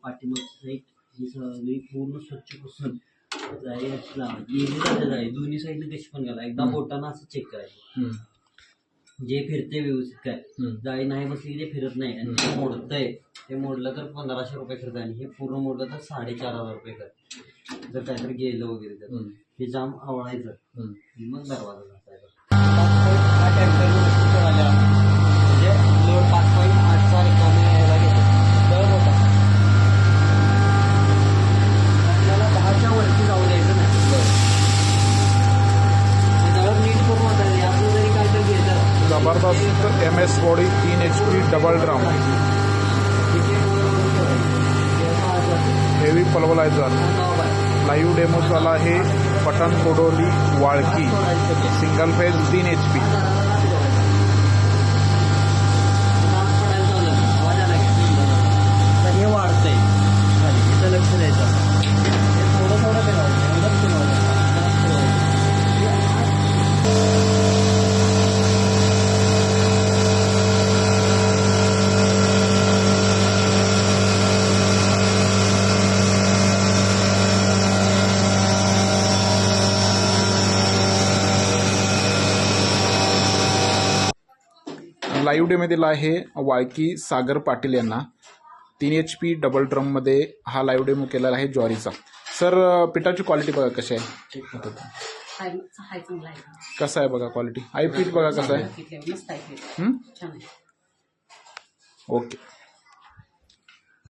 पाठीमागची side ही सगळी पूर्ण स्वच्छ पुसून जाळी अशी लावायची. इझी जाते जाळी, दोन्ही साईडने कशी पण घाला. एकदा बोटानं असं चेक करायचं जे फिरते व्यवस्थित काय. जाळी नाही बसली की ते फिरत नाही. आणि जे मोडतंय ते मोडलं तर 1500 रुपये खर्च आणि हे पूर्ण मोडलं तर 4500 रुपये खर्च. जर काहीतरी गेलं वगैरे तर हे जाम आवडायचं मग दरवाजा घासायचा. 5.8 म्हणजे लोड 5.8चा रिकामे यायला घेतो तर होता. आपल्याला 10च्या वरती जाऊ द्यायचं नाही. त्याच्यावर नीट करून होता आपलं जरी काहीतरी गेलं. जबरदस्त MS body 3 HP double drum heavy pulverizer. Live डेमोचाला हे पटन कोडोली वाळकी सिंगल फेज 3 HP. हे वाढतंय इथं लक्ष द्यायचं. थोडं थोडं लाईव्ह डेमध्ये आहे वाळकी सागर पाटील यांना 3 HP डबल ड्रममध्ये हा लाईव्ह डेमो केलेला आहे ज्वारीचा. सर पिठाची क्वालिटी बघा कशी आहे. कसं आहे बघा क्वालिटी. आई पीठ बघा कसं आहे. ओके.